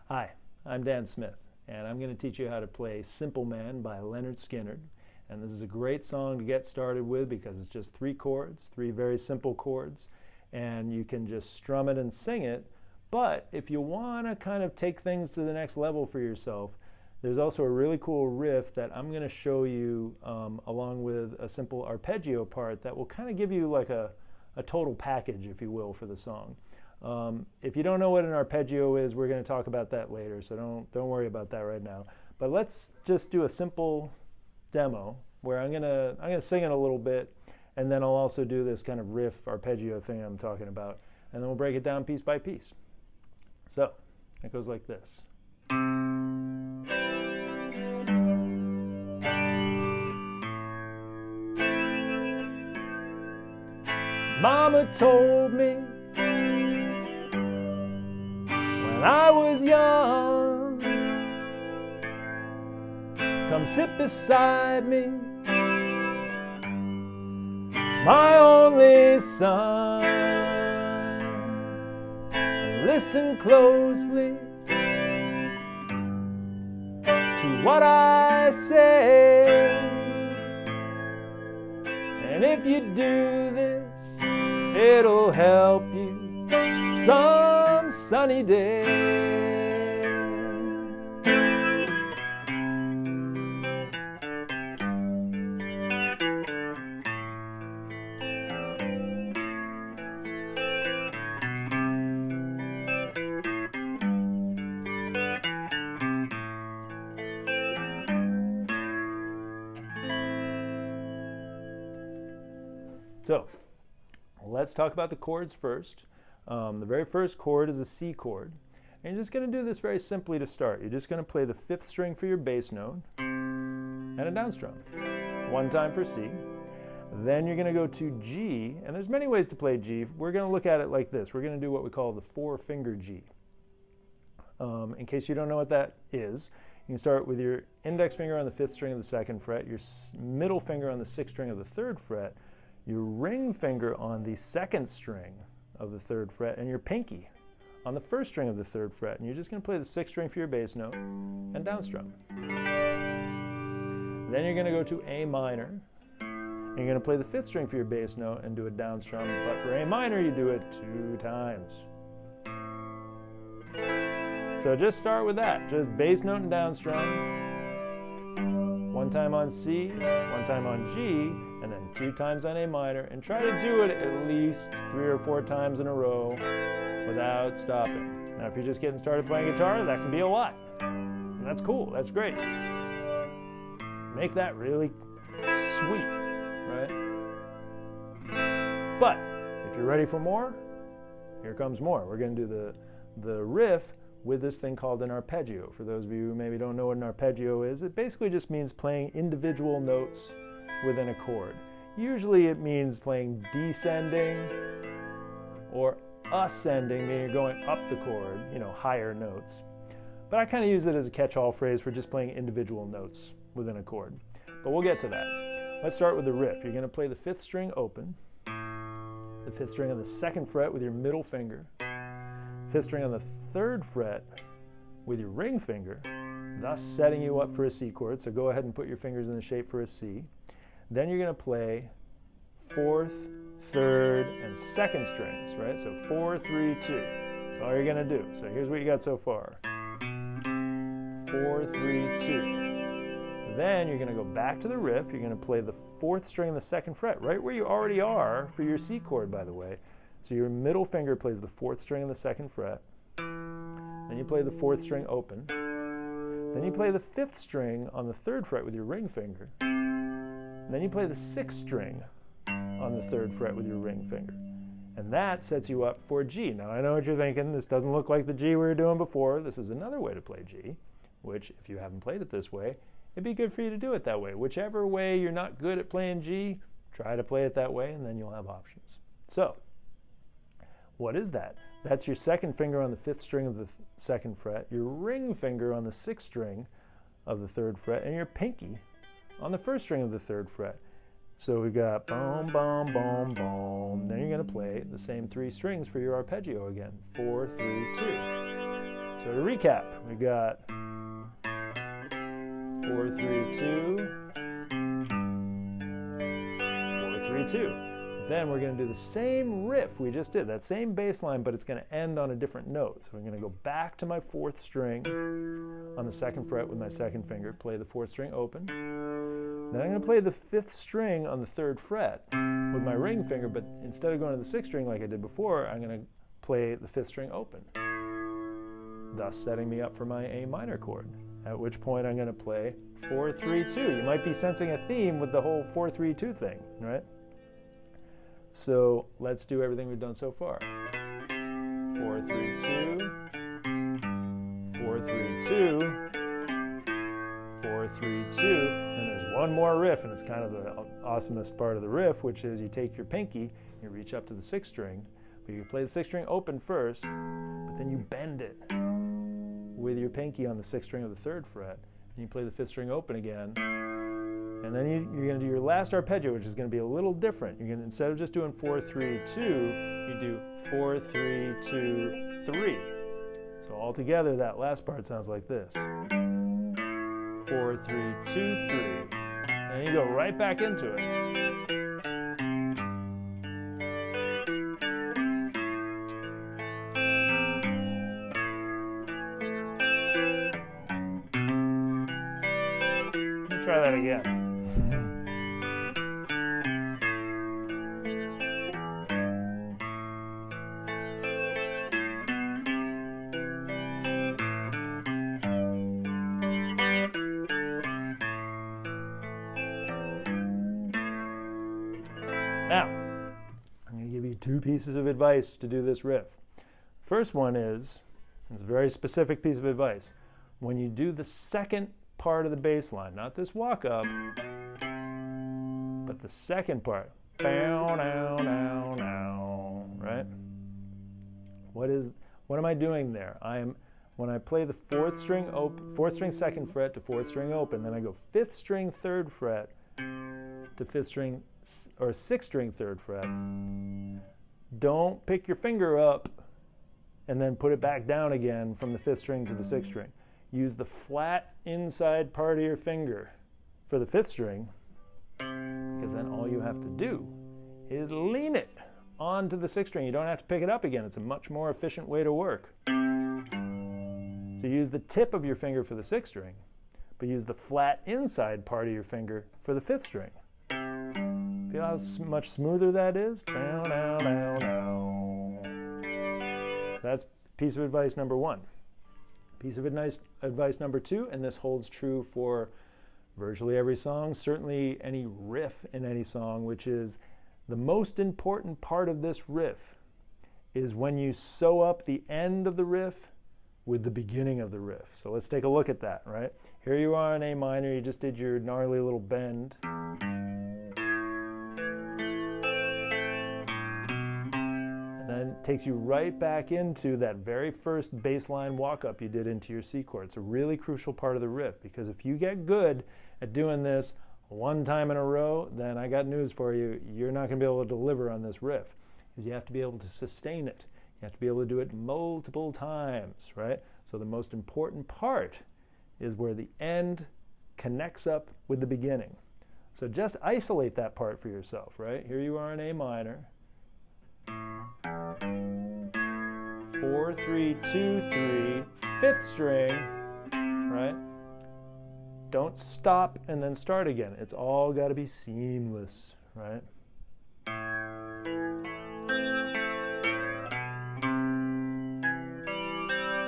Hi, I'm Dan Smith, and I'm going to teach you how to play Simple Man by Lynyrd Skynyrd. And this is a great song to get started with because it's just 3 chords, 3 very simple chords, and you can just strum it and sing it. But if you want to kind of take things to the next level for yourself, there's also a really cool riff that I'm going to show you along with a simple arpeggio part that will kind of give you like a total package, if you will, for the song. If you don't know what an arpeggio is, we're going to talk about that later, so don't worry about that right now. But let's just do a simple demo where I'm gonna sing it a little bit, and then I'll also do this kind of riff arpeggio thing I'm talking about, and then we'll break it down piece by piece. So it goes like this. Mama told me when I was young, come sit beside me, my only son, and listen closely to what I say. And if you do this, it'll help you some sunny day. So, let's talk about the chords first. The very first chord is a C chord. And you're just going to do this very simply to start. You're just going to play the 5th string for your bass note and a down strum. 1 time for C. Then you're going to go to G, and there's many ways to play G. We're going to look at it like this. We're going to do what we call the 4-finger G. In case you don't know what that is, you can start with your index finger on the 5th string of the 2nd fret, your middle finger on the 6th string of the 3rd fret, your ring finger on the 2nd string of the 3rd fret, and your pinky on the 1st string of the 3rd fret. And you're just going to play the 6th string for your bass note and down strum. Then you're going to go to A minor. And you're going to play the 5th string for your bass note and do a down strum. But for A minor, you do it 2 times. So just start with that. Just bass note and down strum. 1 time on C, 1 time on G, and then 2 times on A minor, and try to do it at least 3 or 4 times in a row without stopping. Now if you're just getting started playing guitar, that can be a lot. And that's cool, that's great. Make that really sweet, right? But if you're ready for more, here comes more. We're going to do the riff with this thing called an arpeggio. For those of you who maybe don't know what an arpeggio is, it basically just means playing individual notes within a chord. Usually it means playing descending or ascending, meaning you're going up the chord, higher notes. But I kind of use it as a catch-all phrase for just playing individual notes within a chord. But we'll get to that. Let's start with the riff. You're going to play the 5th string open, the 5th string on the 2nd fret with your middle finger, 5th string on the 3rd fret with your ring finger, thus setting you up for a C chord. So go ahead and put your fingers in the shape for a C. Then you're going to play 4th, 3rd, and 2nd strings, right? So 4, 3, 2. That's all you're going to do. So here's what you got so far. 4, 3, 2. Then you're going to go back to the riff. You're going to play the 4th string on the 2nd fret, right where you already are for your C chord, by the way. So your middle finger plays the 4th string on the 2nd fret. Then you play the 4th string open. Then you play the 5th string on the 3rd fret with your ring finger. And then you play the 6th string on the 3rd fret with your ring finger. And that sets you up for G. Now I know what you're thinking. This doesn't look like the G we were doing before. This is another way to play G, which if you haven't played it this way, it'd be good for you to do it that way. Whichever way you're not good at playing G, try to play it that way and then you'll have options. So, what is that? That's your 2nd finger on the 5th string of the 2nd fret, your ring finger on the 6th string of the 3rd fret, and your pinky on the 1st string of the 3rd fret. So we've got boom, boom, boom, boom. Then you're going to play the same 3 strings for your arpeggio again. 4, 3, 2. So So to recap, we got 4, 3, 2, 4, 3, 2. Then we're going to do the same riff we just did, that same bass line, but it's going to end on a different note. So I'm going to go back to my 4th string on the 2nd fret with my 2nd finger, play the 4th string open. Then I'm going to play the 5th string on the 3rd fret with my ring finger, but instead of going to the 6th string like I did before, I'm going to play the 5th string open, thus setting me up for my A minor chord, at which point I'm going to play 4, 3, 2. You might be sensing a theme with the whole 4, 3, 2 thing, right? So let's do everything we've done so far. 4, 3, 2, 4, 3, 2, 4, 3, 2. Then there's one more riff, and it's kind of the awesomest part of the riff, which is you take your pinky, you reach up to the 6th string, but you play the 6th string open first, but then you bend it with your pinky on the 6th string of the 3rd fret, and you play the 5th string open again. And then you're going to do your last arpeggio, which is going to be a little different. You're going to, instead of just doing 4, 3, 2, you do 4, 3, 2, 3. So altogether, that last part sounds like this. 4, 3, 2, 3. And you go right back into it. Let me try that again. Now, I'm going to give you 2 pieces of advice to do this riff. First one is, it's a very specific piece of advice. When you do the second part of the bass line, not this walk up, but the second part, bow, now, now, now, right? What am I doing there? When I play the 4th string open, 4th string 2nd fret to 4th string open, then I go 5th string 3rd fret to 5th string or 6th string 3rd fret. Don't pick your finger up and then put it back down again from the 5th string to the 6th string. Use the flat inside part of your finger for the 5th string, because then all you have to do is lean it onto the 6th string. You don't have to pick it up again. It's a much more efficient way to work. So use the tip of your finger for the 6th string, but use the flat inside part of your finger for the 5th string. Feel how much smoother that is? Bow, now, now, now. That's piece of advice number 1. Piece of advice number 2, and this holds true for virtually every song, certainly any riff in any song, which is the most important part of this riff is when you sew up the end of the riff with the beginning of the riff. So let's take a look at that, right? Here you are in A minor, you just did your gnarly little bend. And it takes you right back into that very first bass line walk-up you did into your C chord. It's a really crucial part of the riff, because if you get good at doing this one time in a row, then I got news for you. You're not going to be able to deliver on this riff, because you have to be able to sustain it. You have to be able to do it multiple times, right? So the most important part is where the end connects up with the beginning. So just isolate that part for yourself, right? Here you are in A minor. 4, 3, 2, 3, 5th string, right? Don't stop and then start again. It's all got to be seamless, right?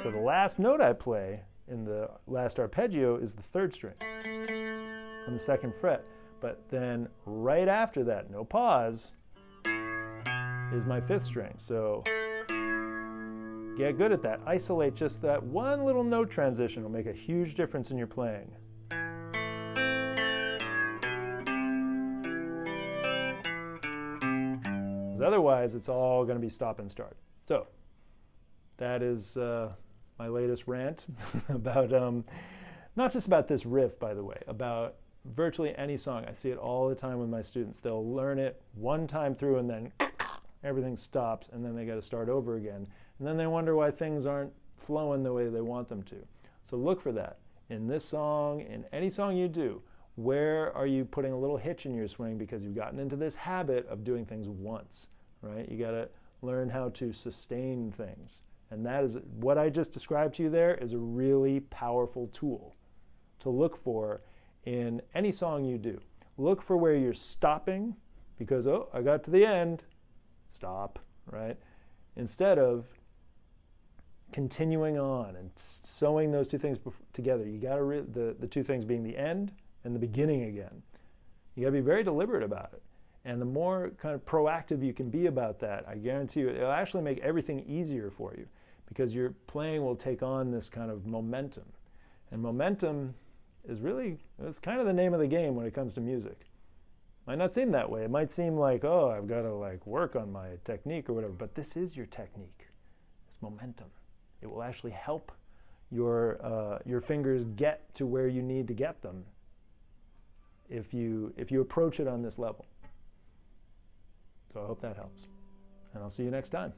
So the last note I play in the last arpeggio is the 3rd string on the 2nd fret. But then right after that, no pause, is my 5th string. So get good at that. Isolate just that one little note transition. Will make a huge difference in your playing. Because otherwise, it's all going to be stop and start. So that is my latest rant about, not just about this riff, by the way, about virtually any song. I see it all the time with my students. They'll learn it one time through and then everything stops, and then they got to start over again. And then they wonder why things aren't flowing the way they want them to. So look for that. In this song, in any song you do, where are you putting a little hitch in your swing because you've gotten into this habit of doing things once, right? You got to learn how to sustain things. And that is what I just described to you there is a really powerful tool to look for in any song you do. Look for where you're stopping because, oh, I got to the end, stop, right? Instead of continuing on and sewing those two things together. You got to the two things being the end and the beginning again. You got to be very deliberate about it. And the more kind of proactive you can be about that, I guarantee you, it'll actually make everything easier for you because your playing will take on this kind of momentum. And momentum is really, it's kind of the name of the game when it comes to music. Might not seem that way. It might seem like, oh, I've got to like work on my technique or whatever, but this is your technique. It's momentum. It will actually help your fingers get to where you need to get them if you approach it on this level. So I hope that helps. And I'll see you next time.